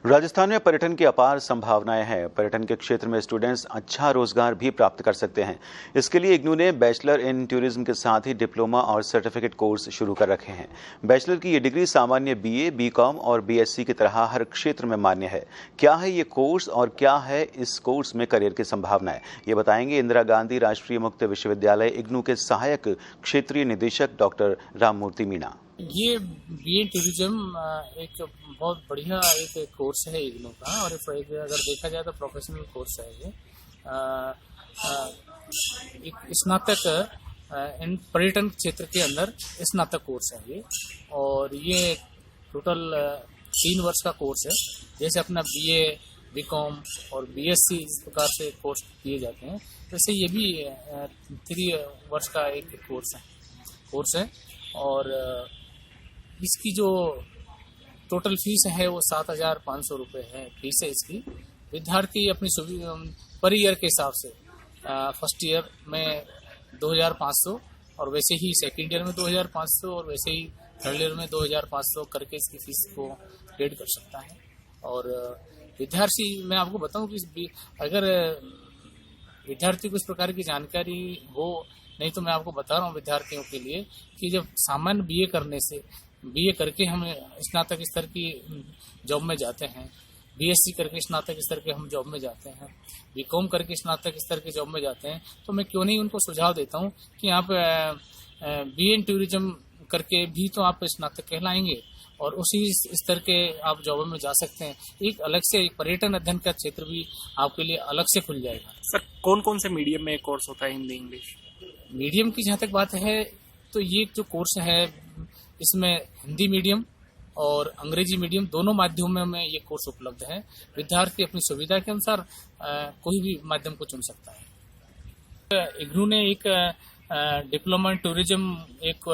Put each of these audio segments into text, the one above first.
राजस्थान में पर्यटन की अपार संभावनाएं हैं। पर्यटन के क्षेत्र में स्टूडेंट्स अच्छा रोजगार भी प्राप्त कर सकते हैं। इसके लिए इग्नू ने बैचलर इन टूरिज्म के साथ ही डिप्लोमा और सर्टिफिकेट कोर्स शुरू कर रखे हैं। बैचलर की ये डिग्री सामान्य बीए, बीकॉम और बीएससी की तरह हर क्षेत्र में मान्य है। क्या है ये कोर्स और क्या है इस कोर्स में करियर की संभावनाएं, ये बताएंगे इंदिरा गांधी राष्ट्रीय मुक्त विश्वविद्यालय इग्नू के सहायक क्षेत्रीय निदेशक डॉक्टर राममूर्ति मीणा। ये बीए टूरिज्म एक बहुत बढ़िया एक कोर्स है इग्नू का, और अगर देखा जाए तो प्रोफेशनल कोर्स है ये। एक स्नातक इन पर्यटन क्षेत्र के अंदर स्नातक कोर्स है ये, और ये टोटल 3 वर्ष का कोर्स है। जैसे अपना बीए, बीकॉम और बीएससी इस प्रकार से कोर्स किए जाते हैं, वैसे ये भी 3 वर्ष का एक कोर्स है। और इसकी जो टोटल फीस है वो 7,500 रुपये है फीस है इसकी। विद्यार्थी अपनी पर ईयर के हिसाब से फर्स्ट ईयर में 2,500 और वैसे ही सेकेंड ईयर में 2,500 और वैसे ही थर्ड ईयर में 2,500 करके इसकी फीस को पेड कर सकता है। और विद्यार्थी, मैं आपको बताऊं कि अगर विद्यार्थी को इस प्रकार की जानकारी हो, नहीं तो मैं आपको बता रहा हूँ विद्यार्थियों के लिए कि जब सामान्य बीए करके हम स्नातक स्तर की जॉब में जाते हैं, बीएससी करके स्नातक स्तर के हम जॉब में जाते हैं, बीकॉम करके स्नातक स्तर के जॉब में जाते हैं, तो मैं क्यों नहीं उनको सुझाव देता हूँ कि आप बीए इन टूरिज्म करके भी तो आप स्नातक कहलाएंगे और उसी स्तर के आप जॉब में जा सकते हैं। एक अलग से एक पर्यटन अध्ययन का क्षेत्र भी आपके लिए अलग से खुल जाएगा। सर, कौन कौन से मीडियम में कोर्स होता है? हिंदी, इंग्लिश? मीडियम की जहाँ तक बात है तो ये जो कोर्स है इसमें हिंदी मीडियम और अंग्रेजी मीडियम दोनों माध्यमों में ये कोर्स उपलब्ध है। विद्यार्थी अपनी सुविधा के अनुसार कोई भी माध्यम को चुन सकता है। इग्नू ने एक डिप्लोमा इन टूरिज्म एक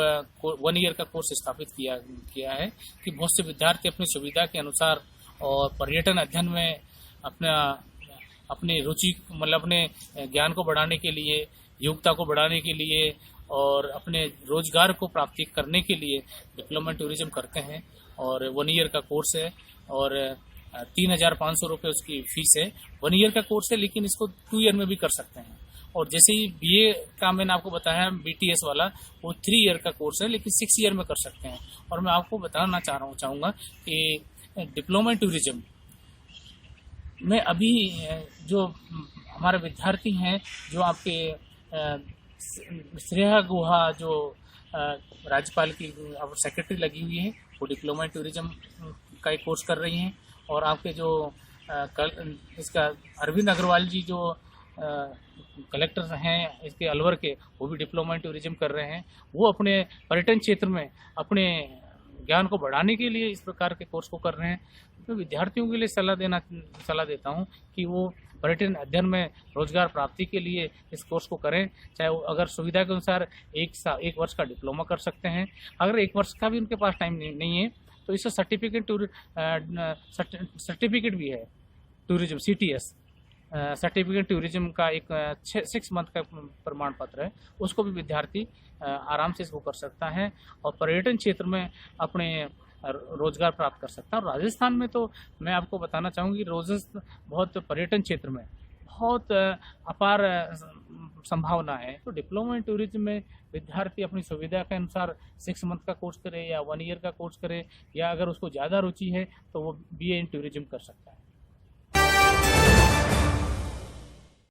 1 ईयर का कोर्स स्थापित किया है कि बहुत से विद्यार्थी अपनी सुविधा के अनुसार और पर्यटन अध्ययन में अपनी रुचि मतलब अपने ज्ञान को बढ़ाने के लिए, योग्यता को बढ़ाने के लिए और अपने रोजगार को प्राप्ति करने के लिए डिप्लोमा टूरिज्म करते हैं। और 1 ईयर का कोर्स है और 3,500 रुपये उसकी फीस है। 1 ईयर का कोर्स है, लेकिन इसको 2 ईयर में भी कर सकते हैं। और जैसे ही बीए का मैंने आपको बताया बीटीएस वाला, वो 3 ईयर का कोर्स है, लेकिन 6 ईयर में कर सकते हैं। और मैं आपको बताना चाहूँगा कि डिप्लोमा टूरिज्म में अभी जो हमारे विद्यार्थी हैं, जो आपके श्रेया गुहा जो राज्यपाल की सेक्रेटरी लगी हुई है, वो डिप्लोमा टूरिज्म का एक कोर्स कर रही हैं। और आपके जो इसका अरविंद अग्रवाल जी जो कलेक्टर हैं इसके अलवर के, वो भी डिप्लोमा टूरिज्म कर रहे हैं। वो अपने पर्यटन क्षेत्र में अपने ज्ञान को बढ़ाने के लिए इस प्रकार के कोर्स को कर रहे हैं। तो विद्यार्थियों के लिए सलाह देता हूँ कि वो पर्यटन अध्ययन में रोजगार प्राप्ति के लिए इस कोर्स को करें। चाहे वो अगर सुविधा के अनुसार 1 वर्ष का डिप्लोमा कर सकते हैं। अगर 1 वर्ष का भी उनके पास टाइम नहीं है तो इससे सर्टिफिकेट भी है टूरिज्म, CTS सर्टिफिकेट टूरिज्म का एक 6 मंथ का प्रमाण पत्र है, उसको भी विद्यार्थी आराम से इसको कर सकता है और पर्यटन क्षेत्र में अपने रोजगार प्राप्त कर सकता है। और राजस्थान में तो मैं आपको बताना चाहूँगी बहुत पर्यटन क्षेत्र में बहुत अपार संभावना है। तो डिप्लोमा इन टूरिज्म में विद्यार्थी अपनी सुविधा के अनुसार 6 मंथ का कोर्स करे या 1 ईयर का कोर्स करे, या अगर उसको ज़्यादा रुचि है तो वो बीए इन टूरिज्म कर सकता है।